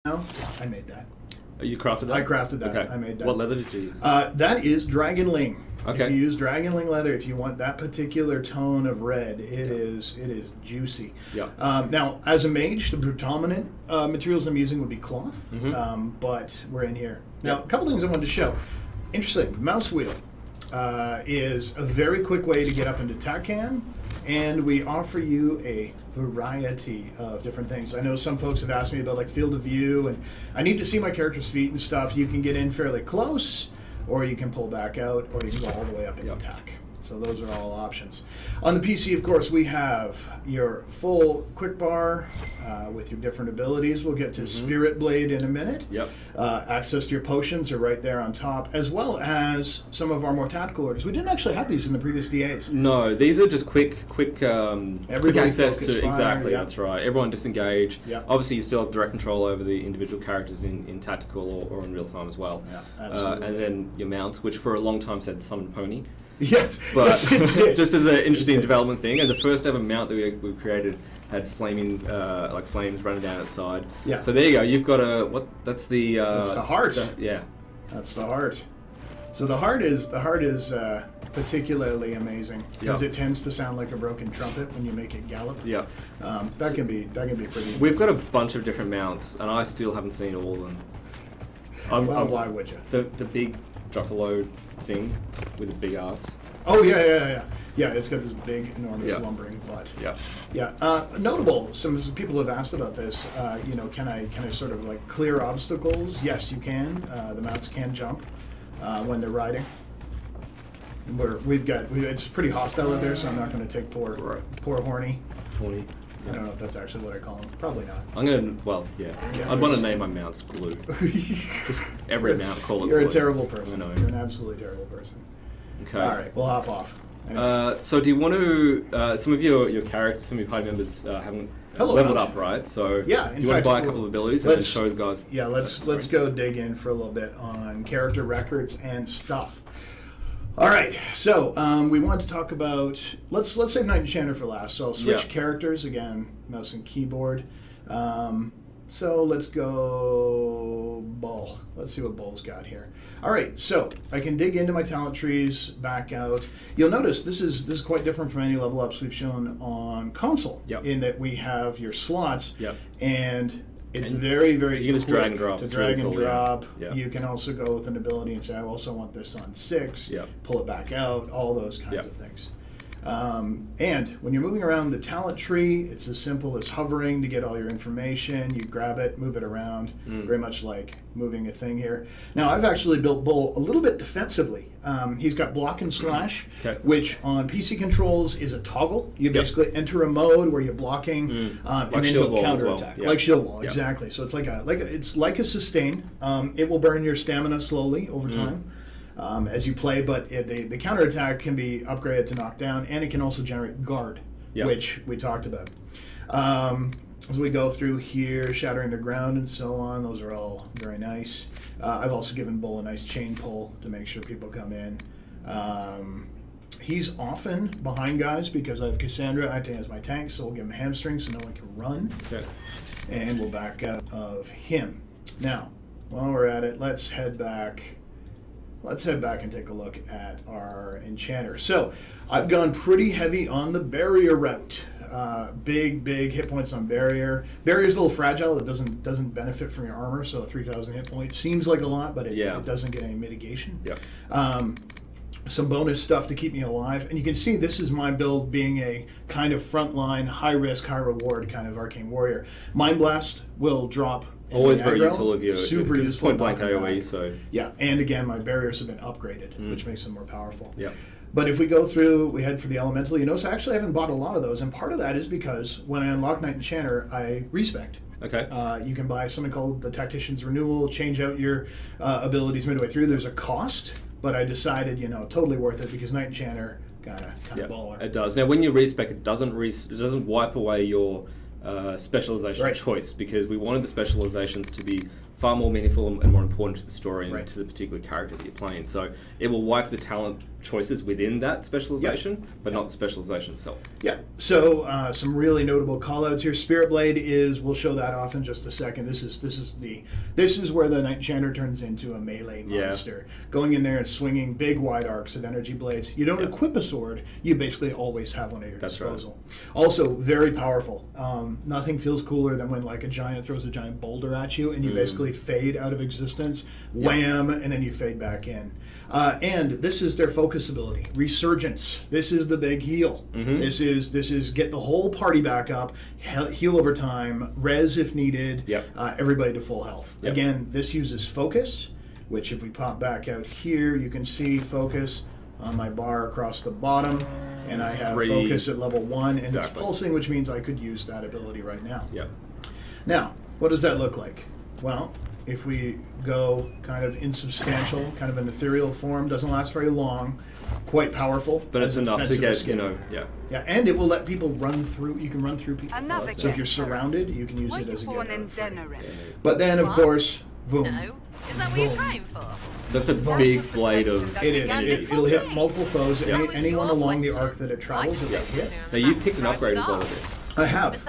now. I made that. You crafted that? I crafted that. Okay. I made that. What leather did you use? That is dragonling. Okay. If you use dragonling leather, if you want that particular tone of red, it is juicy. Yeah. Now, as a mage, the predominant materials I'm using would be cloth, but we're in here. Now, a couple things I wanted to show. Interesting. Mouse wheel is a very quick way to get up into Takan, and we offer you a variety of different things. I know some folks have asked me about like field of view, and I need to see my character's feet and stuff. You can get in fairly close, or you can pull back out, or you can go all the way up and attack. So those are all options. On the PC, of course, we have your full quick bar with your different abilities. We'll get to Spirit Blade in a minute. Yep. Access to your potions are right there on top, as well as some of our more tactical orders. We didn't actually have these in the previous DAs. No, these are just quick access to fire, exactly. That's right. Everyone disengage. Yep. Obviously, you still have direct control over the individual characters in tactical or in real time as well. Yeah, absolutely. And then your mount, which for a long time said summon pony. Yes, but yes, it did. Just as an interesting development thing, and the first ever mount that we created had flaming like flames running down its side. Yeah. So there you go. You've got a what? That's the. That's the heart. Yeah. That's the heart. So the heart is particularly amazing because it tends to sound like a broken trumpet when you make it gallop. Yeah. That can be pretty. We've got a bunch of different mounts, and I still haven't seen all of them. Well, why would you? The big Juffalo thing with a big ass. Oh yeah. It's got this big, enormous lumbering butt. Yeah. Notable. Some people have asked about this. You know, can I sort of like clear obstacles? Yes, you can. The mounts can jump when they're riding. It's pretty hostile out there, so I'm not going to take poor Horny. Horny. I don't know if that's actually what I call him. Probably not. I'm gonna. Well, yeah. I'd want to name my mounts Glue. Just every mount call it. You're Glue. A terrible person. You're an absolutely terrible person. Okay. All right, we'll hop off. Anyway. So do you want to? Some of your characters, some of your party members haven't leveled up, right? So do you want to buy a couple of abilities and then show the guys? Yeah, let's go dig in for a little bit on character records and stuff. All right, so we want to talk about let's save Knight Enchanter for last. So I'll switch characters again, mouse and keyboard. So let's go Bull. Let's see what Bull's got here. All right, so I can dig into my talent trees, back out. You'll notice this is quite different from any level ups we've shown on console. In that we have your slots, and it's very, very you can just drag and drop. To drag and drop. You can also go with an ability and say, I also want this on 6. Pull it back out. All those kinds of things. And when you're moving around the talent tree, it's as simple as hovering to get all your information. You grab it, move it around, very much like moving a thing here. Now, I've actually built Bull a little bit defensively. He's got block and slash, which on PC controls is a toggle. You basically enter a mode where you're blocking, and then you'll counterattack, like shield wall, exactly. So it's it's like a sustain. It will burn your stamina slowly over time. As you play, but the counterattack can be upgraded to knockdown, and it can also generate guard, which we talked about. As we go through here, shattering the ground and so on, those are all very nice. I've also given Bull a nice chain pull to make sure people come in. He's often behind guys because I have Cassandra acting as my tank, so we'll give him hamstrings so no one can run. And we'll back out of him. Now, while we're at it, let's head back. Let's head back and take a look at our enchanter. So I've gone pretty heavy on the barrier route. Big hit points on barrier. Barrier's a little fragile. It doesn't benefit from your armor, so 3,000 hit points seems like a lot, but it doesn't get any mitigation. Some bonus stuff to keep me alive. And you can see this is my build being a kind of frontline, high risk, high reward kind of arcane warrior. Mind Blast will drop. Always very useful if you're super useful. Point blank AoE, so and again, my barriers have been upgraded, which makes them more powerful. But if we go through, we head for the elemental. You notice I actually haven't bought a lot of those, and part of that is because when I unlock Knight Enchanter, I respec. You can buy something called the Tactician's Renewal, change out your abilities midway through. There's a cost, but I decided, totally worth it because Knight Enchanter kind of baller. It does. Now, when you respec, it doesn't wipe away your specialization choice, because we wanted the specializations to be far more meaningful and more important to the story and to the particular character that you're playing. So it will wipe the talent choices within that specialization, but not the specialization itself. Yeah. So some really notable callouts here. Spirit Blade is, we'll show that off in just a second. This is where the enchanter turns into a melee monster, going in there and swinging big wide arcs of energy blades. You don't equip a sword; you basically always have one at your disposal. Right. Also, very powerful. Nothing feels cooler than when like a giant throws a giant boulder at you, and you basically fade out of existence, wham, and then you fade back in. And this is their focus ability, Resurgence. This is the big heal. This is get the whole party back up, heal over time, res if needed, everybody to full health. Again, this uses focus, which if we pop back out here, you can see focus on my bar across the bottom, and I have focus at level 1, and it's pulsing, which means I could use that ability right now. Now, what does that look like? Well, if we go kind of insubstantial, kind of an ethereal form, doesn't last very long, quite powerful. But it's enough to get, Yeah, and it will let people run through, you can run through people. So if you're surrounded, you can use it as a get. But then, of course, boom. No. Is that what you're trying for? That's a big blade of... It is. It'll hit multiple foes. Anyone along the arc that it travels, it will hit. Now, you picked an upgrade as well of this. I have.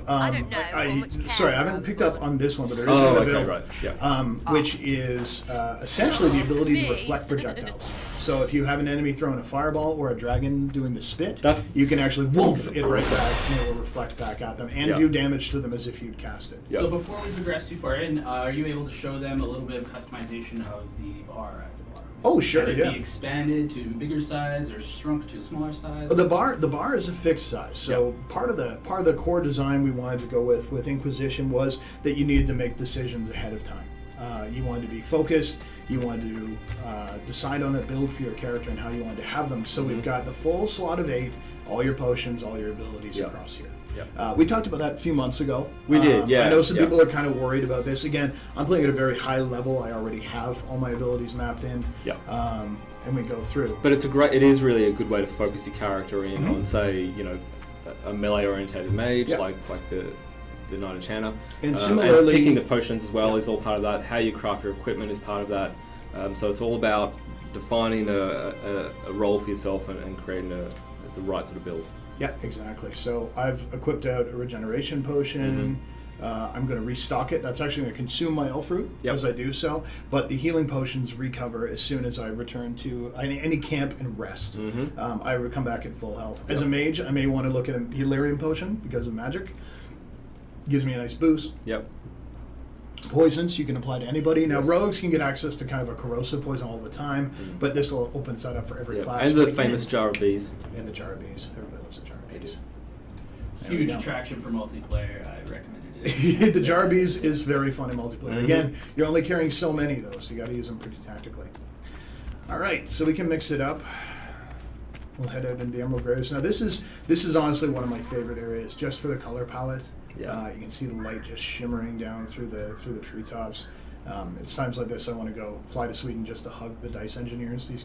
I don't know. Sorry, I haven't picked up on this one, but there is one available, which is essentially the ability to reflect projectiles. So if you have an enemy throwing a fireball or a dragon doing the spit, you can actually woof it right back, and it will reflect back at them and do damage to them as if you'd cast it. So before we progress too far in, are you able to show them a little bit of customization of the bar at the bar? Oh, sure, Can it be expanded to a bigger size or shrunk to a smaller size? The bar is a fixed size. So part of the core design we wanted to go with Inquisition was that you needed to make decisions ahead of time. You wanted to be focused. You wanted to decide on a build for your character and how you wanted to have them. So we've got the full slot of 8, all your potions, all your abilities across here. We talked about that a few months ago. We did, I know some people are kind of worried about this. Again, I'm playing at a very high level. I already have all my abilities mapped in. And we go through. But it is really a good way to focus your character in on, say, a melee-orientated mage, like the Knight Enchanter. And similarly... and picking the potions as well is all part of that. How you craft your equipment is part of that. So it's all about defining a role for yourself and creating the right sort of build. Yeah, exactly. So I've equipped out a regeneration potion. I'm going to restock it. That's actually going to consume my elf fruit as I do so. But the healing potions recover as soon as I return to any camp and rest. I would come back at full health. As a mage, I may want to look at a Delirium potion because of magic. Gives me a nice boost. Poisons you can apply to anybody. Now rogues can get access to kind of a corrosive poison all the time, but this will open that up for every class. And the famous jar of bees. And the jar of bees. Everybody loves a jar of bees. Huge attraction for multiplayer. I recommended it. The jar of bees is very fun in multiplayer. Again, you're only carrying so many of those, so you got to use them pretty tactically. All right, so we can mix it up. We'll head out into the Emerald Graves. Now this is honestly one of my favorite areas, just for the color palette. You can see the light just shimmering down through the treetops. It's times like this I want to go fly to Sweden just to hug the dice engineers. These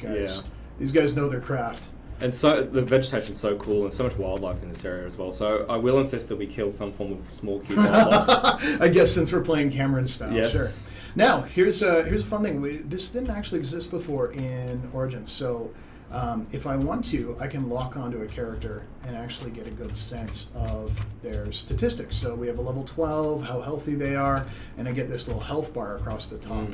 guys know their craft. And so the vegetation is so cool, and so much wildlife in this area as well. So I will insist that we kill some form of small cute wildlife. I guess since we're playing Cameron style, sure. Now here's a fun thing. This didn't actually exist before in Origins, so. If I want to, I can lock onto a character and actually get a good sense of their statistics. So we have a level 12, how healthy they are, and I get this little health bar across the top.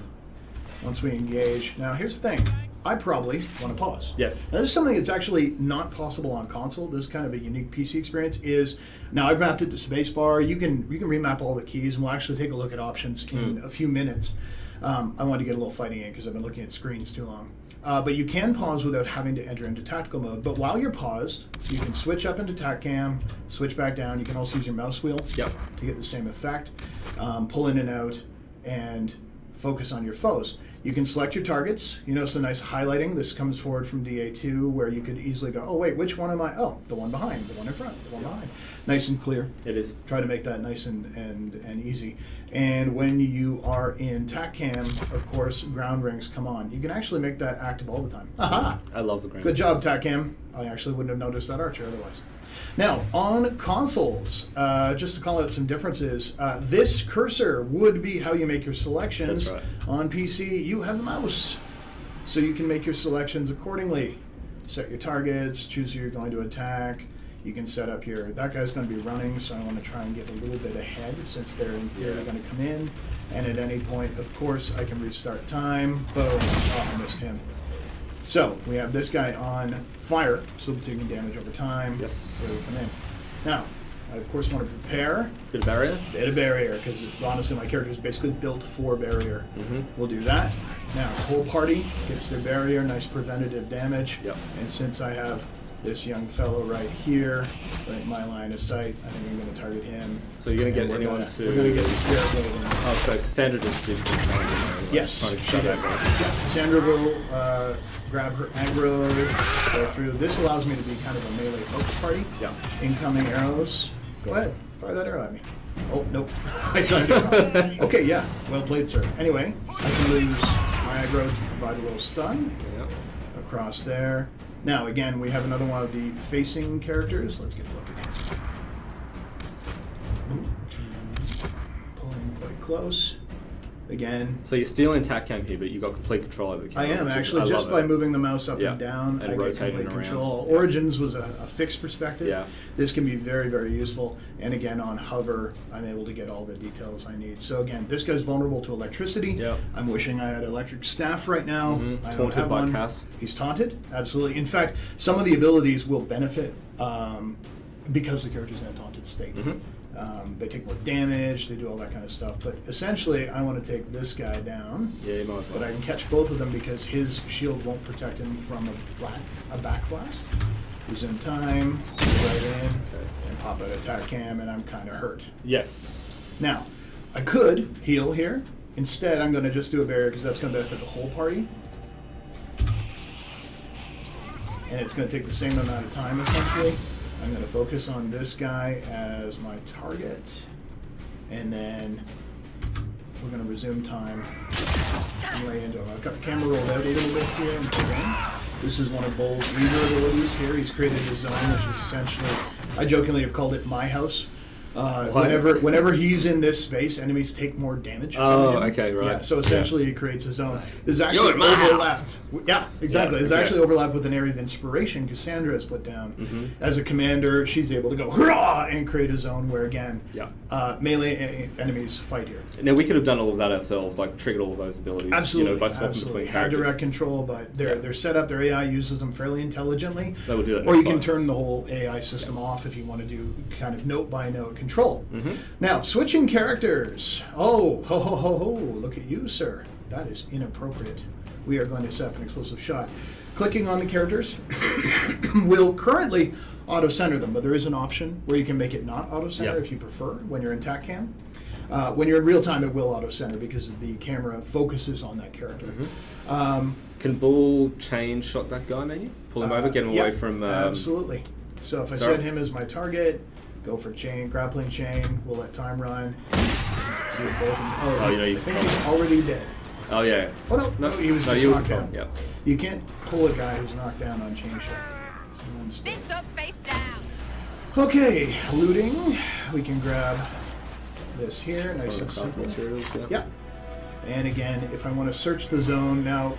Once we engage. Now here's the thing. I probably want to pause. Yes. Now, this is something that's actually not possible on console. This is kind of a unique PC experience. Now I've mapped it to spacebar. You can remap all the keys, and we'll actually take a look at options in a few minutes. I wanted to get a little fighting in because I've been looking at screens too long. But you can pause without having to enter into tactical mode. But while you're paused, you can switch up into tac cam, switch back down. You can also use your mouse wheel to get the same effect. Pull in and out, and focus on your foes. You can select your targets. You notice a nice highlighting. This comes forward from DA2 where you could easily go, oh wait, which one am I? Oh, the one behind, the one in front, the one behind. Nice and clear. It is. Try to make that nice and easy. And when you are in TAC-CAM, of course, ground rings come on. You can actually make that active all the time. Aha! I love the ground Good job, TAC-CAM. I actually wouldn't have noticed that archer otherwise. Now, on consoles, just to call out some differences, this cursor would be how you make your selections. That's right. On PC, you have a mouse, so you can make your selections accordingly. Set your targets, choose who you're going to attack. You can set up your, that guy's going to be running, so I want to try and get a little bit ahead since they're in theory going to come in. And at any point, of course, I can restart time. Boom. Oh, I missed him. So we have this guy on fire, so we're taking damage over time. Yes. There we come in. Now, I of course want to prepare. Bit of barrier? Bit of barrier, because honestly my character is basically built for barrier. We'll do that. Now, the whole party gets their barrier, nice preventative damage. Yep. And since I have this young fellow right here, right in my line of sight, I think I'm going to target him. So you're going to get anyone to... We're going to get the spirit blade in. Oh, so Cassandra just did some training. Yes, she did. Yeah. Cassandra will grab her aggro, go through. This allows me to be kind of a melee focus party. Yeah. Incoming arrows. Go ahead, fire that arrow at me. Oh, nope. I timed it wrong. Okay, yeah. Well played, sir. Anyway, I can lose my aggro to provide a little stun. Yep. Across there. Now, again, we have another one of the facing characters. Let's get a look at him. Pulling quite close. Again. So you're stealing attack cam here, but you've got complete control over the camera. I am, actually. Just by moving the mouse up yeah. and down, and I get complete around. control. Yeah. Origins was a fixed perspective. Yeah. This can be very, very useful. And again, on hover, I'm able to get all the details I need. So again, this guy's vulnerable to electricity. Yeah. I'm wishing I had electric staff right now. I don't have by one. Cass. He's taunted, absolutely. In fact, some of the abilities will benefit because the character's in a taunted state. They take more damage, they do all that kind of stuff. But essentially, I want to take this guy down. Yeah, you might as well. But I can catch both of them because his shield won't protect him from a back blast. Resume time, right in, and pop out attack cam, and I'm kind of hurt. Yes. Now, I could heal here. Instead, I'm going to just do a barrier because that's going to benefit the whole party. And it's going to take the same amount of time, essentially. I'm going to focus on this guy as my target, and then we're going to resume time. Lay into him. I've got the camera rolled out a little bit here. And this is one of Bull's leader abilities here. He's created his zone, which is essentially, I jokingly have called it my house. Whenever he's in this space, enemies take more damage. Oh, from him. okay, right. Yeah, so essentially it creates a zone. There's actually overlap. Yeah, exactly. There's actually overlap with an area of inspiration Cassandra has put down. As a commander, she's able to go hurrah and create a zone where again, melee enemies fight here. Now we could have done all of that ourselves, like triggered all of those abilities. Absolutely, by swapping between have characters. direct control, but they're set up. Their AI uses them fairly intelligently. That would do that. Or you can turn the whole AI system off if you want to do kind of note by note control. Now, switching characters. Oh, ho, ho, ho, ho. Look at you, sir. That is inappropriate. We are going to set up an explosive shot. Clicking on the characters will currently auto-center them, but there is an option where you can make it not auto-center if you prefer when you're in TAC cam. When you're in real time, it will auto-center because the camera focuses on that character. Can Bull chain shot that guy, maybe? Pull him over, get him away from... absolutely. So if I set him as my target, go for chain, grappling chain, we'll let time run. See if both I think he's already dead. Oh, yeah. Oh, no, he was just knocked down. Yep. You can't pull a guy who's knocked down on chain shot. Fist up, face down. Okay, looting. We can grab this here, That's nice and simple. materials, Yeah. And again, if I want to search the zone, now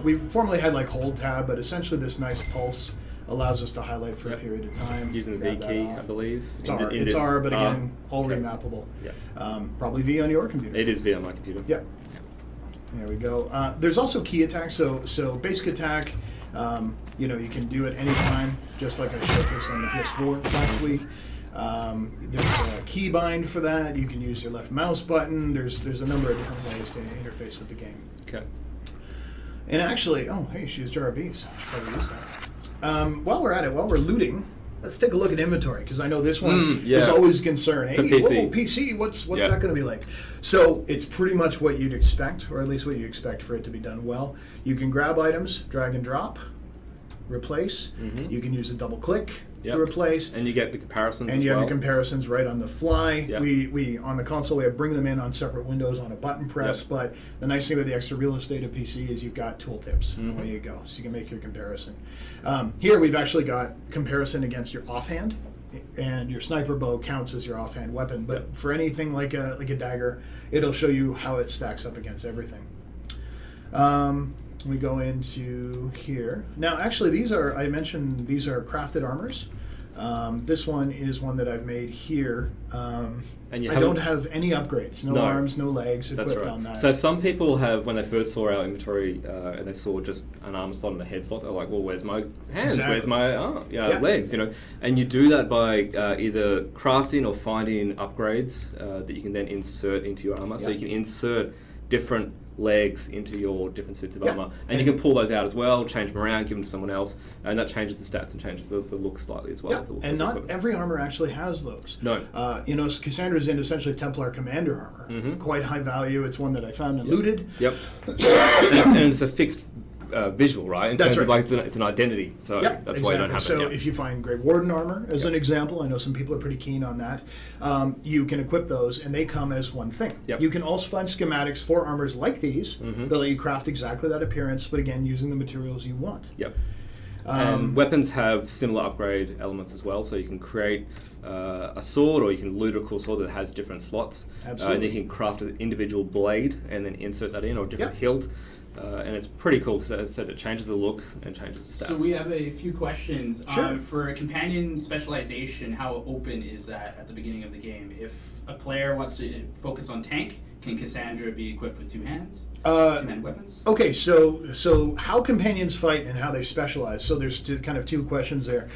we formerly had like hold tab, but essentially this nice pulse allows us to highlight for a period of time. Using the V key, I believe. It's R, but again, all remappable. Yeah. Probably V on your computer. It is V on my computer. Yeah. There we go. There's also key attack. So basic attack, you can do it anytime, just like I showcased on the PS4 last week. There's a key bind for that. You can use your left mouse button. There's a number of different ways to interface with the game. Okay. And actually, oh hey, she has Jar of Bees. I should probably use that. While we're at it, while we're looting, let's take a look at inventory because I know this one is always a concern. Hey, PC. PC, what's that going to be like? So it's pretty much what you'd expect, or at least what you expect for it to be done well. You can grab items, drag and drop, replace. You can use a double click to replace. And you get the comparisons and as you well. have your comparisons right on the fly. Yep. We on the console we have bring them in on separate windows on a button press, but the nice thing with the extra real estate of PC is you've got tooltips. Away you go. So you can make your comparison. Here we've actually got comparison against your offhand. and your sniper bow counts as your offhand weapon. But for anything like a dagger, it'll show you how it stacks up against everything. We go into here. Now, actually, I mentioned these are crafted armors. This one is one that I've made here. And I don't have any upgrades. No arms, no legs equipped on that. So some people have, when they first saw our inventory and they saw just an arm slot and a head slot, they're like, well, where's my hands? Exactly. Where's my legs? You know, and you do that by either crafting or finding upgrades that you can then insert into your armor. So you can insert different legs into your different suits of armor, and you can pull those out as well, change them around, give them to someone else, and that changes the stats and changes the look slightly as well. And not every armor actually has those. No. You know, Cassandra's in essentially Templar Commander armor. Quite high value. It's one that I found and looted. Yep. and it's a fixed visual, right? In terms of like it's an identity, so that's why you don't have it. So if you find Grey Warden armor, as an example, I know some people are pretty keen on that, you can equip those, and they come as one thing. You can also find schematics for armors like these that let you craft exactly that appearance, but again, using the materials you want. And weapons have similar upgrade elements as well, so you can create a sword, or you can loot a cool sword that has different slots. And you can craft an individual blade and then insert that in, or different hilt. And it's pretty cool because, as I said, it changes the look and changes the stats. So we have a few questions. For a companion specialization, how open is that at the beginning of the game? If a player wants to focus on tank, can Cassandra be equipped with two hands? Two-hand weapons? Okay, so how companions fight and how they specialize. So there's kind of two questions there.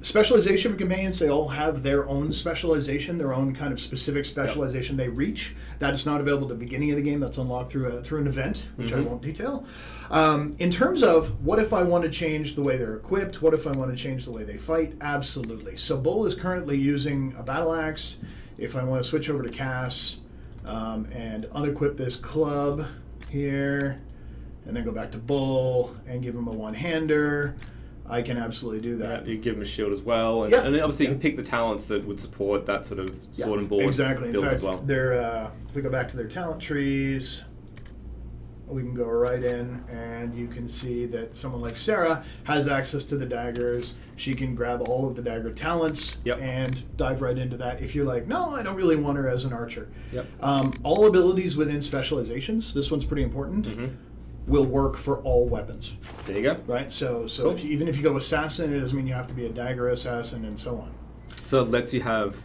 Specialization for companions, they all have their own specialization, their own kind of specific specialization they reach. That is not available at the beginning of the game. That's unlocked through an event, which I won't detail. In terms of what if I want to change the way they're equipped, what if I want to change the way they fight, absolutely. So Bull is currently using a battle axe. If I want to switch over to Cass, and unequip this club here, and then go back to Bull and give him a one-hander, I can absolutely do that. You give him a shield as well, and obviously you can pick the talents that would support that sort of sword and board build as well. If we go back to their talent trees, we can go right in, and you can see that someone like Sarah has access to the daggers. She can grab all of the dagger talents and dive right into that. If you're like, no, I don't really want her as an archer. All abilities within specializations, this one's pretty important, will work for all weapons. There you go. Right? So cool. Even if you go assassin, it doesn't mean you have to be a dagger assassin and so on. So it lets you have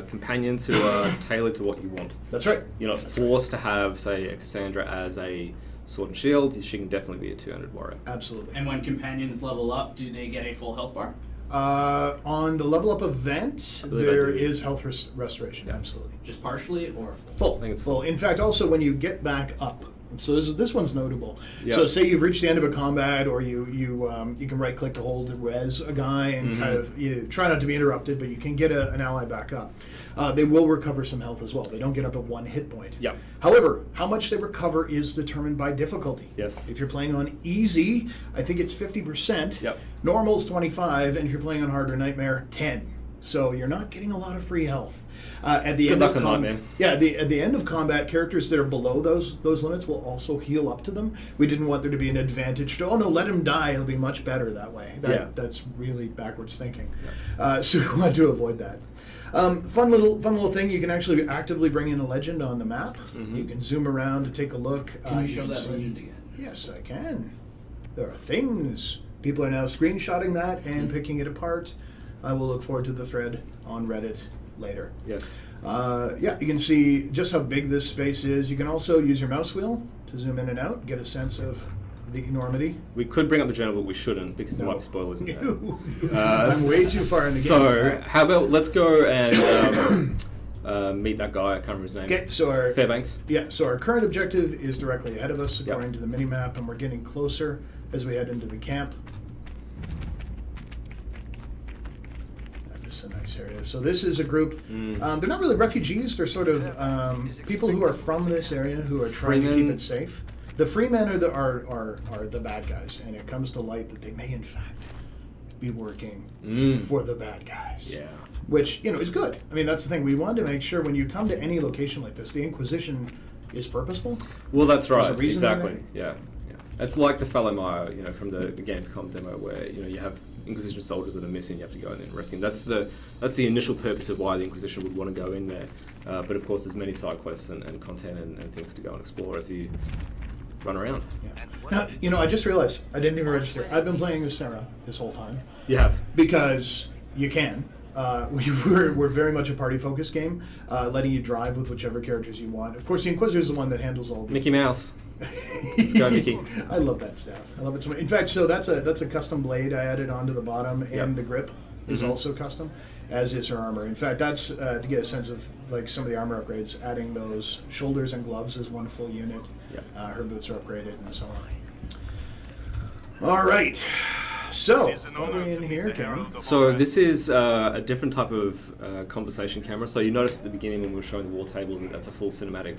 companions who are tailored to what you want. That's right. You're not forced to have, say, a Cassandra as a sword and shield. She can definitely be a 200 warrior. Absolutely. And when companions level up, do they get a full health bar? On the level up event, there is health restoration. Absolutely. Just partially or full? I think it's full. In fact, also when you get back up. So this one's notable. So say you've reached the end of a combat, or you can right click to hold to res a guy and kind of you try not to be interrupted, but you can get an ally back up. They will recover some health as well. They don't get up at 1 hit point. However, how much they recover is determined by difficulty. If you're playing on easy, I think it's 50%. Normal's 25, and if you're playing on hard or nightmare, 10. So you're not getting a lot of free health. At the end of combat, at the end of combat, characters that are below those limits will also heal up to them. We didn't want there to be an advantage to, let him die. It'll be much better that way. That's really backwards thinking. So we want to avoid that. Fun little thing. You can actually actively bring in a legend on the map. You can zoom around to take a look. Can you show that legend again? Yes, I can. There are things. People are now screenshotting that and picking it apart. I will look forward to the thread on Reddit later. You can see just how big this space is. You can also use your mouse wheel to zoom in and out, get a sense of the enormity. We could bring up the journal, but we shouldn't because there might be spoilers in there. I'm way too far in the game. So how about let's go and meet that guy. I can't remember his name. Okay, so Fairbanks. So our current objective is directly ahead of us according to the mini-map, and we're getting closer as we head into the camp. This is a nice area. So this is a group. They're not really refugees. They're sort of people who are from this area who are trying to keep it safe. The Freemen are the bad guys, and it comes to light that they may in fact be working for the bad guys. Which is good. I mean, that's the thing. We wanted to make sure when you come to any location like this, the Inquisition is purposeful. Well, that's right. Exactly. It's like the Fellow Maya, from the Gamescom demo, where you have Inquisition soldiers that are missing. You have to go in there and rescue them. That's the initial purpose of why the Inquisition would want to go in there. But of course, there's many side quests and content and things to go and explore as you run around. Yeah. Now, I just realized I didn't even register. I've been playing with Sarah this whole time. You have? Because you can. We're very much a party-focused game, letting you drive with whichever characters you want. Of course, the Inquisitor is the one that handles all the... Mickey Mouse. Let's go, Mickey. I love that staff. I love it so much. In fact, so that's a custom blade I added onto the bottom, and the grip is also custom, as is her armor. In fact, that's to get a sense of like some of the armor upgrades. Adding those shoulders and gloves as one full unit. Her boots are upgraded and so on. All right. So, what are we in here, Cam? So this is a different type of conversation camera. So you noticed at the beginning when we were showing the war table that that's a full cinematic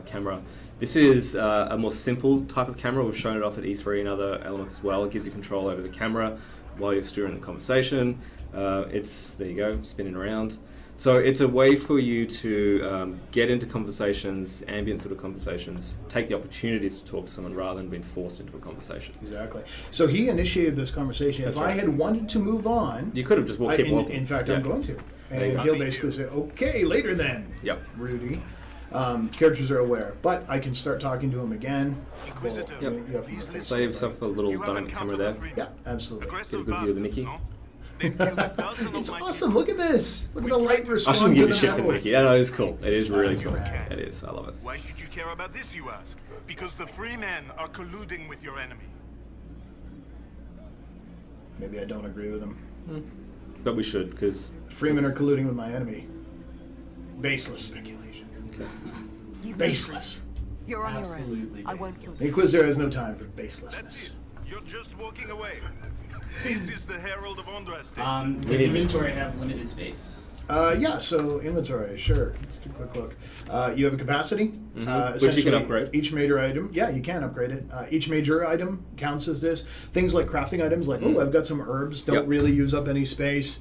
camera. This is a more simple type of camera. We've shown it off at E3 and other elements as well. It gives you control over the camera while you're steering the conversation. There you go, spinning around. So it's a way for you to get into conversations, ambient sort of conversations, take the opportunities to talk to someone rather than being forced into a conversation. Exactly. So he initiated this conversation. If I had wanted to move on... You could have just kept walking. In fact, I'm going to. And he'll basically say, okay, later then, Rudy. Characters are aware. But I can start talking to him again. Save yourself a little dynamic camera there. Yeah, absolutely. Get a good view of the Mickey. It's awesome. Look at this. Look at the light response. I shouldn't give a shit for the Mickey. Yeah, no, it's cool. It is really cool. It is. I love it. Why should you care about this, you ask? Because the free men are colluding with your enemy. Maybe I don't agree with him. But we should, because... Freemen are colluding with my enemy. Baseless speculation. Okay. Baseless. You're on your own. I won't kill you. The Inquisitor has no time for baselessness. You're just walking away. This is the Herald of Ondraste. Does inventory have limited space? Yeah, so inventory, sure. Let's do a quick look. You have a capacity. Which you can upgrade. Each major item, yeah, you can upgrade it. Each major item counts as this. Things like crafting items, like, oh, I've got some herbs, don't really use up any space.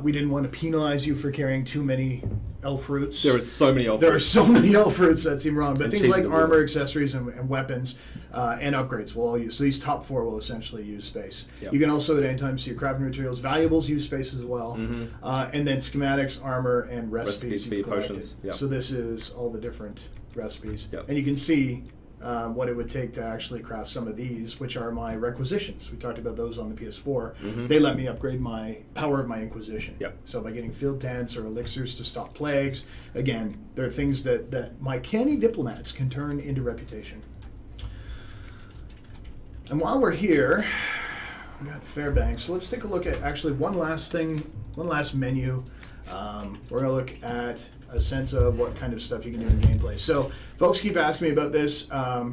We didn't want to penalize you for carrying too many elf roots. There are so many elf roots. There are so many elf roots that seem wrong. But and things like armor, accessories, and weapons, and upgrades will all use. So these top four will essentially use space. You can also at any time see your crafting materials. Valuables use space as well. And then schematics, armor, and recipes you've collected. Potions. So this is all the different recipes. And you can see what it would take to actually craft some of these, which are my requisitions. We talked about those on the PS4. They let me upgrade my power of my Inquisition. So by getting field tents or elixirs to stop plagues, again, there are things that my canny diplomats can turn into reputation. And while we're here, we got Fairbanks. So let's take a look at actually one last thing, one last menu. We're going to look at a sense of what kind of stuff you can do in gameplay. So, folks keep asking me about this.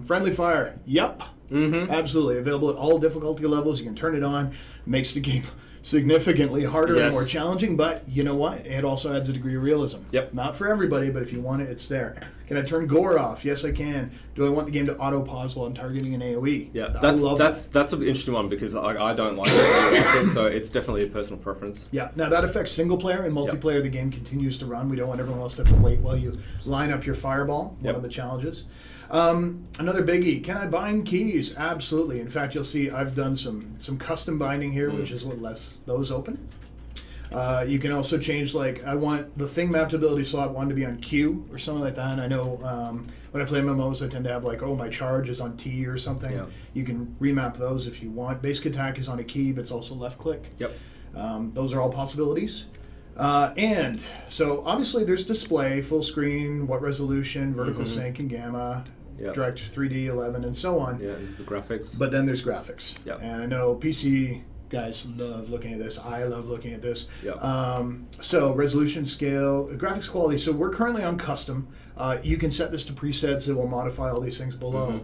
Friendly fire, yep, absolutely. Available at all difficulty levels. You can turn it on. Makes the game significantly harder and more challenging, but you know what? It also adds a degree of realism. Not for everybody, but if you want it, it's there. Can I turn gore off? Yes, I can. Do I want the game to auto-pause while I'm targeting an AoE? That's an interesting one because I don't like it, so it's definitely a personal preference. Now that affects single player and multiplayer. The game continues to run. We don't want everyone else to have to wait while you line up your fireball. One of the challenges. Another biggie, can I bind keys? Absolutely. In fact, you'll see I've done some custom binding here, which is what left those open. You can also change, like, I want the thing mapped ability slot one to be on Q or something like that. And I know when I play MMOs, I tend to have, like, oh, my charge is on T or something. You can remap those if you want. Basic attack is on a key, but it's also left click. Those are all possibilities. And so obviously there's display, full screen, what resolution, vertical sync and gamma, direct 3D, 11, and so on. There's the graphics. But then there's graphics. And I know PC guys love looking at this. I love looking at this. So resolution, scale, graphics quality. So we're currently on custom. You can set this to presets. It will modify all these things below.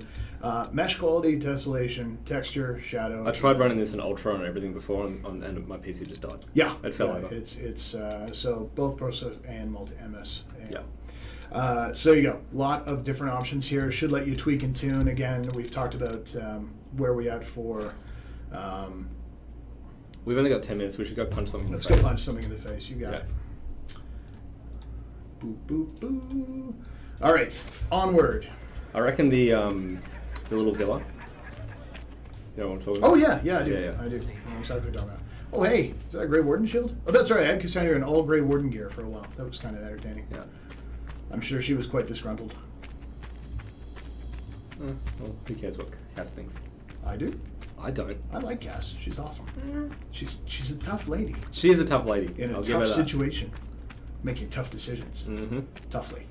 Mesh quality, tessellation, texture, shadow. I tried running this in Ultra and everything before, and my PC just died. It fell over. It's so both process and multi-MS. So you go. A lot of different options here. Should let you tweak and tune. Again, we've talked about where we at for. We've only got 10 minutes. We should go punch something in the face. Let's go punch something in the face. You got it. Boo, boo, boo. All right. Onward. I reckon the little villa. You know what I'm talking about? Oh, yeah. I do. I do. I'm excited to talk about. Oh, hey, is that a Grey Warden shield? Oh, that's right. I had Cassandra in all Grey Warden gear for a while. That was kind of entertaining. Yeah. I'm sure she was quite disgruntled. Well, who cares what Cass thinks? I do. I don't. I like Cass. She's awesome. She's a tough lady. She is a tough lady. In a tough situation. Making tough decisions. Toughly.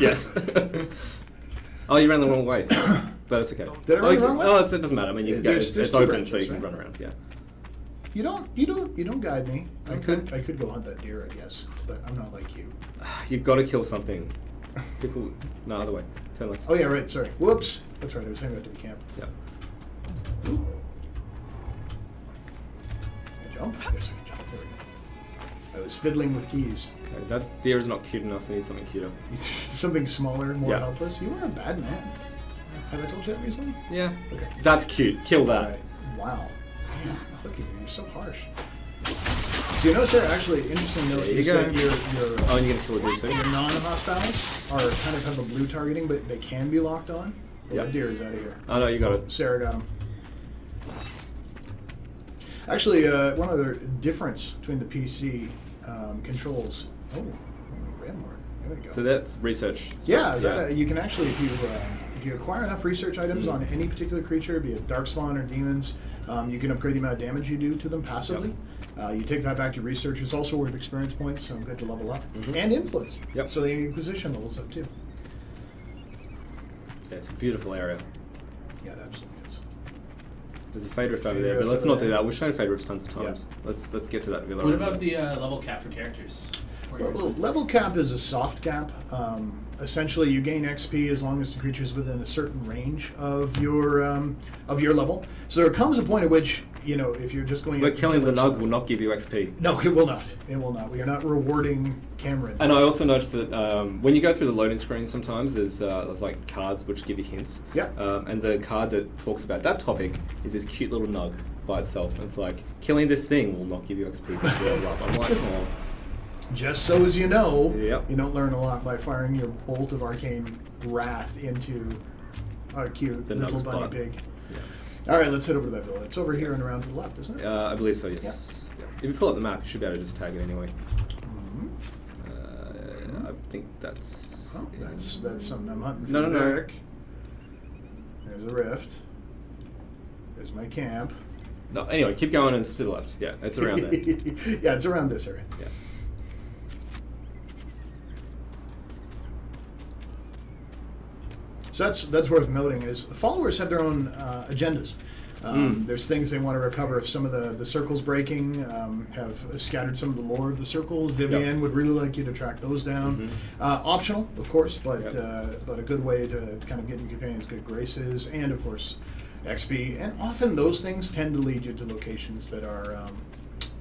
Yes. Oh, you ran the wrong way. But it's okay. Did I run the wrong way? Oh, it doesn't matter. I mean, you can go. It's open, branches, so you can run around. Yeah. You don't guide me. Okay. I could go hunt that deer, I guess, but I'm not like you. You've got to kill something. People, no, other way. Turn left. Oh yeah, right. Sorry. Whoops. That's right. I was heading out to the camp. Yeah. Can I jump? Yes, I can jump. There we go. I was fiddling with keys. Okay, that deer is not cute enough. We need something cuter. Something smaller, more helpless. You are a bad man. Have I told you that recently? Yeah. Okay. That's cute. Kill that. Right. Wow. Man, look at you. You're so harsh. So you notice there, actually, interesting note is that your oh, and you're gonna kill a deer too. Your non-hostiles are kind of have a blue targeting, but they can be locked on. Yeah. That deer is out of here. Oh no, you got it. Sarah got him. Actually, one other difference between the PC controls. Oh, Ramlord. There we go. So that's research. Yeah, that, you can actually, if you acquire enough research items on any particular creature, be it darkspawn or demons, you can upgrade the amount of damage you do to them passively. You take that back to research. It's also worth experience points, so good to level up. And influence. Yep. So the Inquisition levels up too. Yeah, it's a beautiful area. Yeah, it absolutely is. There's a Fade Rift over there, but let's not do that. We've shown Fade Rifts tons of times. Yeah. Let's get to that villa. What about the level cap for characters? Level cap is a soft cap. Essentially, you gain XP as long as the creature is within a certain range of your level. So there comes a point at which, you know, if you're just going... But killing the Nug will not give you XP. No, it will not. It will not. We are not rewarding Cameron. And I also noticed that when you go through the loading screen sometimes, there's like cards which give you hints. Yeah. And the card that talks about that topic is this cute little Nug by itself. And it's like, killing this thing will not give you XP. I'm like, oh. Just so as you know, Yep. you don't learn a lot by firing your bolt of arcane wrath into a cute little bunny pig. Yeah. All right, let's head over to that villa. It's over here and around to the left, isn't it? I believe so, yes. Yeah. If you pull up the map, you should be able to just tag it anyway. I think that's... Oh, that's something I'm hunting for. No. Derek. There's a rift. There's my camp. No, anyway, keep going and it's to the left. Yeah, it's around there. Yeah, it's around this area. Yeah. So that's worth noting is followers have their own agendas. There's things they want to recover. If some of the circles breaking have scattered some of the lore of the circles, Vivienne would really like you to track those down. Optional, of course, but a good way to kind of get in companions' good graces, and of course, XP. And often those things tend to lead you to locations that are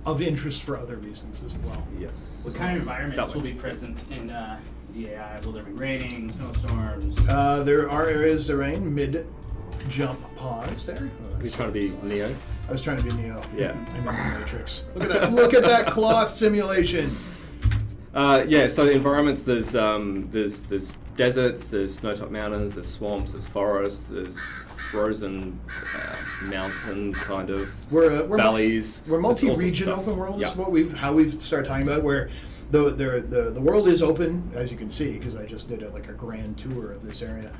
of interest for other reasons as well. Yes. What kind of environments will be present in DAI? Will there be raining, snowstorms? There are areas of rain, mid-jump pause there. Are you trying to be Neo? I was trying to be Neo. Yeah. I'm in the Matrix. Look at that! Look at that cloth simulation. Yeah. So the environments, there's deserts, there's snowtop mountains, there's swamps, there's forests, there's frozen mountain kind of valleys. We're multi-region open world. Is how we've started talking about it, where the world is open, as you can see, because I just did a grand tour of this area.